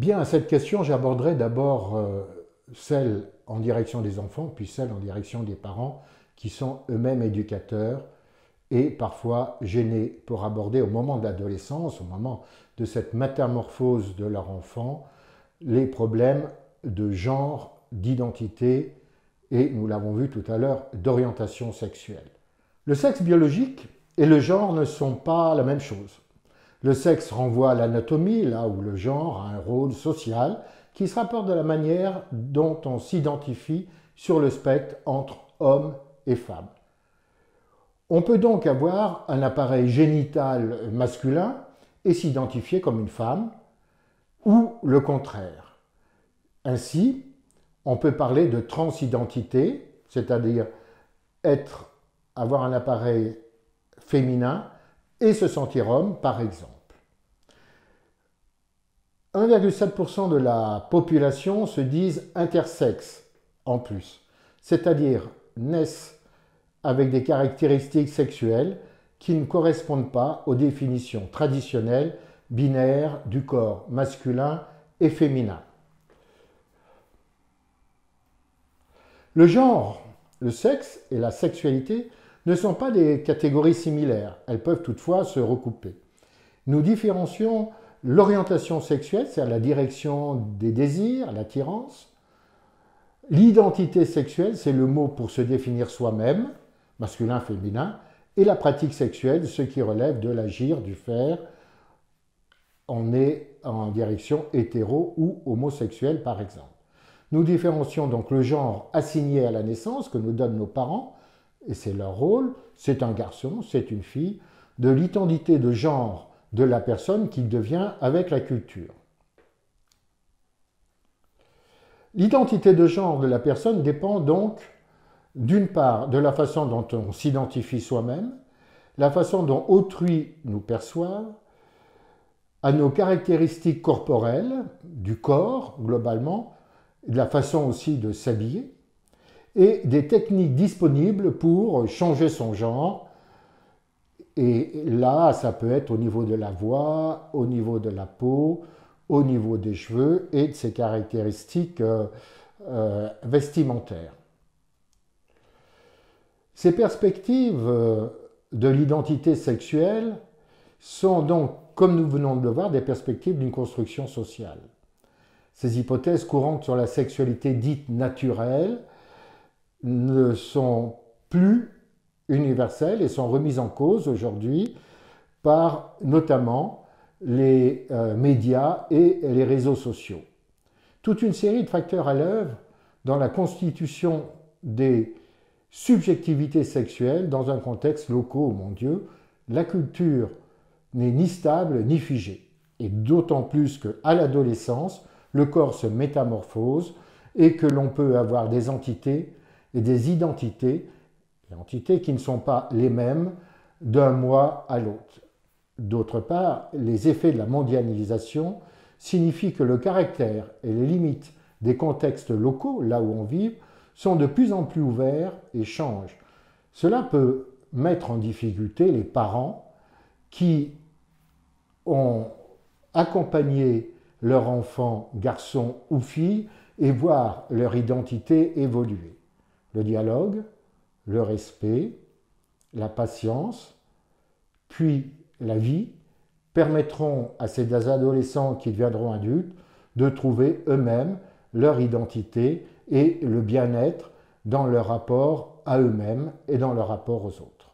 Bien, à cette question, j'aborderai d'abord celle en direction des enfants, puis celle en direction des parents, qui sont eux-mêmes éducateurs et parfois gênés pour aborder au moment de l'adolescence, au moment de cette métamorphose de leur enfant, les problèmes de genre, d'identité et, nous l'avons vu tout à l'heure, d'orientation sexuelle. Le sexe biologique et le genre ne sont pas la même chose. Le sexe renvoie à l'anatomie, là où le genre a un rôle social qui se rapporte de la manière dont on s'identifie sur le spectre entre hommes et femmes. On peut donc avoir un appareil génital masculin et s'identifier comme une femme, ou le contraire. Ainsi, on peut parler de transidentité, c'est-à-dire avoir un appareil féminin et se sentir homme, par exemple. 1,7% de la population se disent intersexes en plus, c'est-à-dire naissent avec des caractéristiques sexuelles qui ne correspondent pas aux définitions traditionnelles binaires du corps masculin et féminin. Le genre, le sexe et la sexualité ne sont pas des catégories similaires, elles peuvent toutefois se recouper. Nous différencions l'orientation sexuelle, c'est-à-dire la direction des désirs, l'attirance. L'identité sexuelle, c'est le mot pour se définir soi-même, masculin, féminin, et la pratique sexuelle, ce qui relève de l'agir, du faire. On est en direction hétéro ou homosexuel, par exemple. Nous différencions donc le genre assigné à la naissance que nous donnent nos parents, et c'est leur rôle, c'est un garçon, c'est une fille, de l'identité de genre de la personne qu'il devient avec la culture. L'identité de genre de la personne dépend donc d'une part de la façon dont on s'identifie soi-même, la façon dont autrui nous perçoit, à nos caractéristiques corporelles, du corps globalement, de la façon aussi de s'habiller, et des techniques disponibles pour changer son genre. Et là, ça peut être au niveau de la voix, au niveau de la peau, au niveau des cheveux et de ses caractéristiques vestimentaires. Ces perspectives de l'identité sexuelle sont donc, comme nous venons de le voir, des perspectives d'une construction sociale. Ces hypothèses courantes sur la sexualité dite naturelle ne sont plus universelles et sont remises en cause aujourd'hui par notamment les médias et les réseaux sociaux. Toute une série de facteurs à l'œuvre dans la constitution des subjectivités sexuelles dans un contexte local ou mondial. La culture n'est ni stable ni figée. Et d'autant plus qu'à l'adolescence, le corps se métamorphose et que l'on peut avoir des entités et des identités qui ne sont pas les mêmes d'un mois à l'autre. D'autre part, les effets de la mondialisation signifient que le caractère et les limites des contextes locaux, là où on vit, sont de plus en plus ouverts et changent. Cela peut mettre en difficulté les parents qui ont accompagné leur enfant, garçon ou fille, et voir leur identité évoluer. Le dialogue, le respect, la patience, puis la vie permettront à ces adolescents qui deviendront adultes de trouver eux-mêmes leur identité et le bien-être dans leur rapport à eux-mêmes et dans leur rapport aux autres.